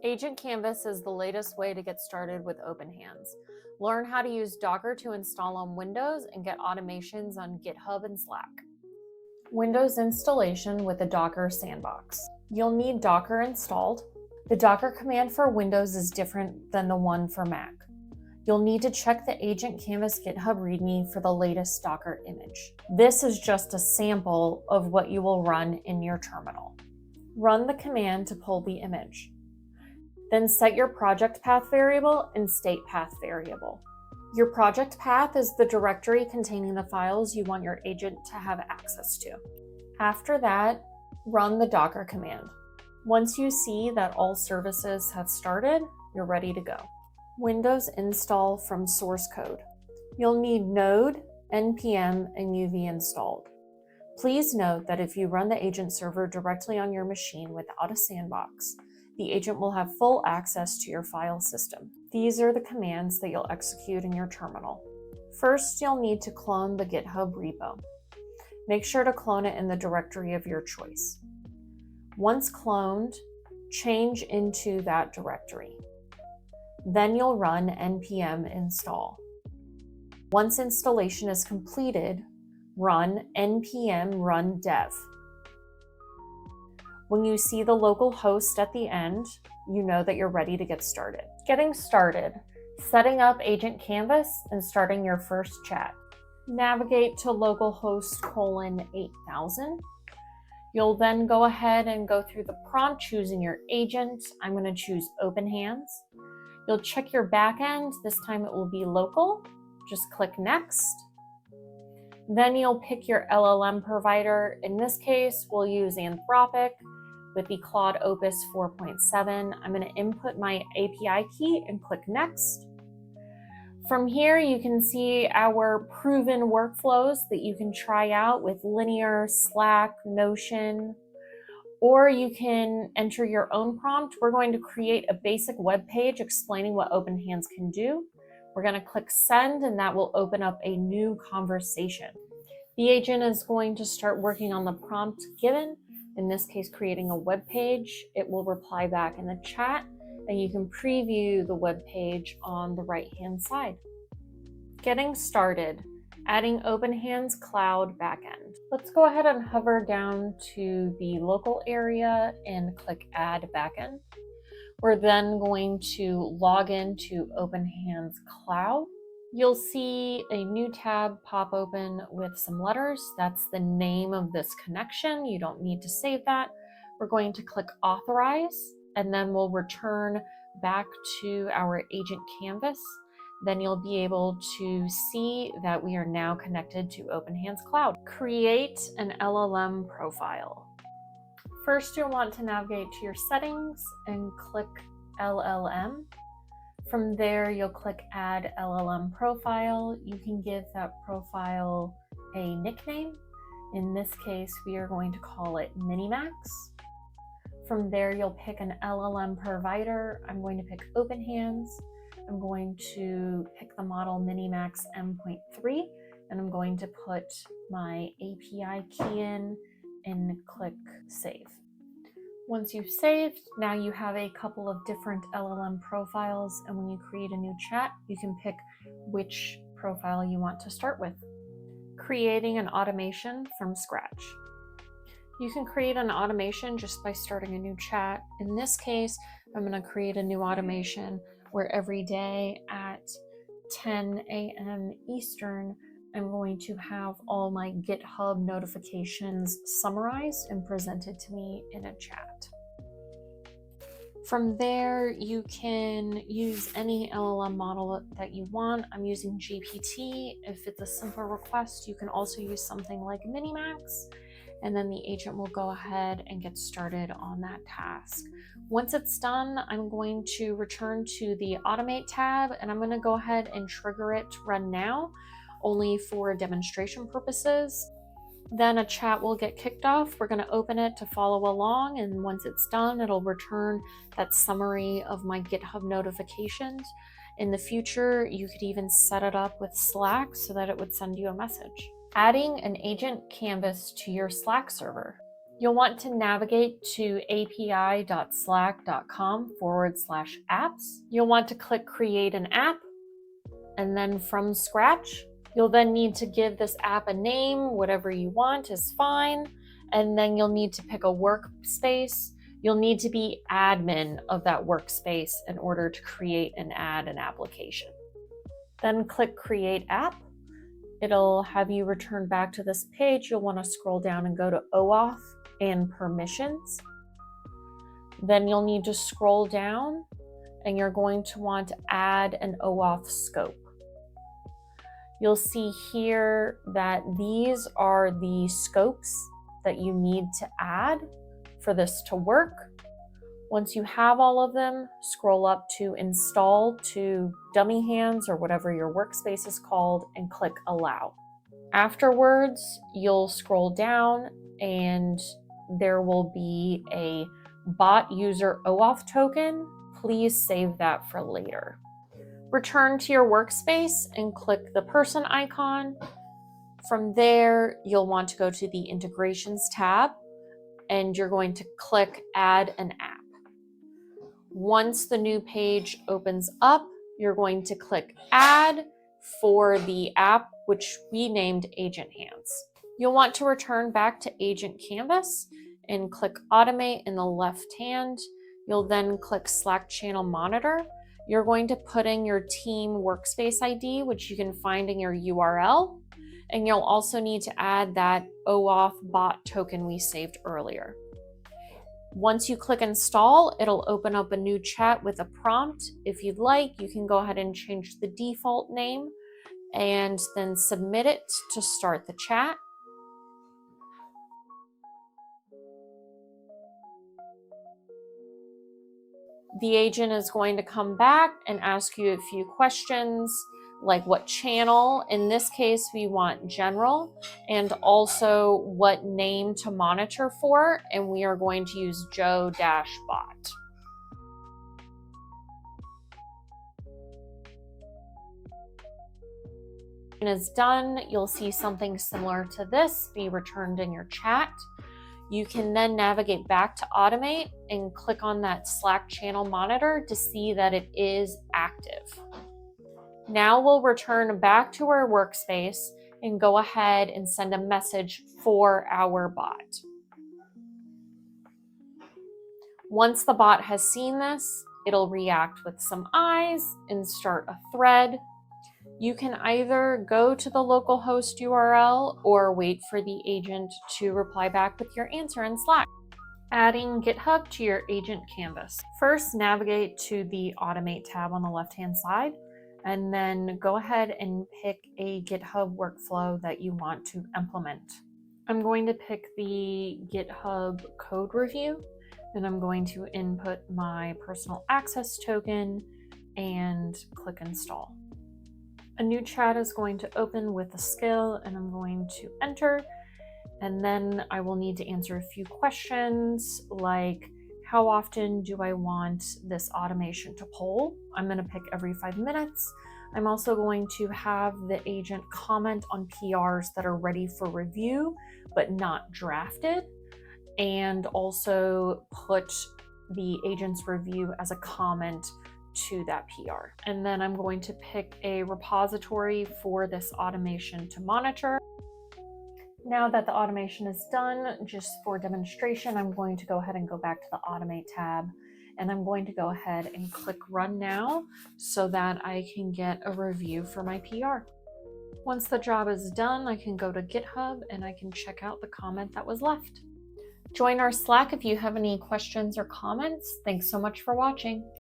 Agent Canvas is the latest way to get started with OpenHands. Learn how to use Docker to install on Windows and get automations on GitHub and Slack. Windows installation with a Docker sandbox. You'll need Docker installed. The Docker command for Windows is different than the one for Mac. You'll need to check the Agent Canvas GitHub README for the latest Docker image. This is just a sample of what you will run in your terminal. Run the command to pull the image. Then set your project path variable and state path variable. Your project path is the directory containing the files you want your agent to have access to. After that, run the Docker command. Once you see that all services have started, you're ready to go. Windows install from source code. You'll need node, npm, and uv installed. Please note that if you run the agent server directly on your machine without a sandbox, the agent will have full access to your file system. These are the commands that you'll execute in your terminal. First, you'll need to clone the GitHub repo. Make sure to clone it in the directory of your choice. Once cloned, change into that directory. Then you'll run npm install. Once installation is completed, run npm run dev. When you see the local host at the end, you know that you're ready to get started. Getting started, setting up Agent Canvas and starting your first chat. Navigate to localhost 8000. You'll then go ahead and go through the prompt, choosing your agent. I'm going to choose OpenHands. You'll check your backend. This time it will be local. Just click next. Then you'll pick your LLM provider. In this case, we'll use Anthropic with the Claude Opus 4.7. I'm going to input my API key and click next. From here, you can see our proven workflows that you can try out with Linear, Slack, Notion, or you can enter your own prompt. We're going to create a basic web page explaining what OpenHands can do. We're going to click send, and that will open up a new conversation. The agent is going to start working on the prompt given, in this case, creating a web page. It will reply back in the chat, and you can preview the web page on the right-hand side. Getting started, adding OpenHands Cloud backend. Let's go ahead and hover down to the local area and click Add Backend. We're then going to log into OpenHands Cloud. You'll see a new tab pop open with some letters. That's the name of this connection. You don't need to save that. We're going to click Authorize, and then we'll return back to our Agent Canvas. Then you'll be able to see that we are now connected to OpenHands Cloud. Create an LLM profile. First, you'll want to navigate to your settings and click LLM. From there, you'll click Add LLM Profile. You can give that profile a nickname. In this case, we are going to call it Minimax. From there, you'll pick an LLM provider. I'm going to pick OpenHands. I'm going to pick the model Minimax M.3, and I'm going to put my API key in and click Save. Once you've saved, now you have a couple of different LLM profiles, and when you create a new chat, you can pick which profile you want to start with. Creating an automation from scratch. You can create an automation just by starting a new chat. In this case, I'm going to create a new automation where every day at 10 a.m. Eastern, I'm going to have all my GitHub notifications summarized and presented to me in a chat. From there, you can use any LLM model that you want. I'm using GPT. If it's a simpler request, you can also use something like Minimax, and then the agent will go ahead and get started on that task. Once it's done, I'm going to return to the Automate tab, and I'm going to go ahead and trigger it to run now, only for demonstration purposes. Then a chat will get kicked off. We're going to open it to follow along, and once it's done, it'll return that summary of my GitHub notifications. In the future, you could even set it up with Slack so that it would send you a message. Adding an Agent Canvas to your Slack server. You'll want to navigate to api.slack.com/apps. You'll want to click Create an App, and then from scratch, you'll then need to give this app a name. Whatever you want is fine. And then you'll need to pick a workspace. You'll need to be admin of that workspace in order to create and add an application. Then click Create App. It'll have you return back to this page. You'll want to scroll down and go to OAuth and Permissions. Then you'll need to scroll down and you're going to want to add an OAuth scope. You'll see here that these are the scopes that you need to add for this to work. Once you have all of them, scroll up to Install to Dummy Hands or whatever your workspace is called and click Allow. Afterwards, you'll scroll down and there will be a bot user OAuth token. Please save that for later. Return to your workspace and click the person icon. From there, you'll want to go to the Integrations tab and you're going to click Add an App. Once the new page opens up, you're going to click Add for the app, which we named Agent Hands. You'll want to return back to Agent Canvas and click Automate in the left hand. You'll then click Slack Channel Monitor. You're going to put in your team workspace ID, which you can find in your URL. And you'll also need to add that OAuth bot token we saved earlier. Once you click Install, it'll open up a new chat with a prompt. If you'd like, you can go ahead and change the default name and then submit it to start the chat. The agent is going to come back and ask you a few questions, like what channel. In this case, we want general, and also what name to monitor for, and we are going to use Joe-bot. When it's done, you'll see something similar to this be returned in your chat. You can then navigate back to Automate and click on that Slack channel monitor to see that it is active. Now we'll return back to our workspace and go ahead and send a message for our bot. Once the bot has seen this, it'll react with some eyes and start a thread. You can either go to the localhost URL or wait for the agent to reply back with your answer in Slack. Adding GitHub to your agent canvas. First, navigate to the Automate tab on the left-hand side, and then go ahead and pick a GitHub workflow that you want to implement. I'm going to pick the GitHub code review, and I'm going to input my personal access token and click Install. A new chat is going to open with a skill, and I'm going to enter, and then I will need to answer a few questions like, how often do I want this automation to poll? I'm going to pick every 5 minutes. I'm also going to have the agent comment on PRs that are ready for review but not drafted, and also put the agent's review as a comment to that PR. And then I'm going to pick a repository for this automation to monitor. Now that the automation is done, just for demonstration, I'm going to go ahead and go back to the Automate tab, and I'm going to go ahead and click Run Now so that I can get a review for my PR. Once the job is done, I can go to GitHub and I can check out the comment that was left. Join our Slack if you have any questions or comments. Thanks so much for watching.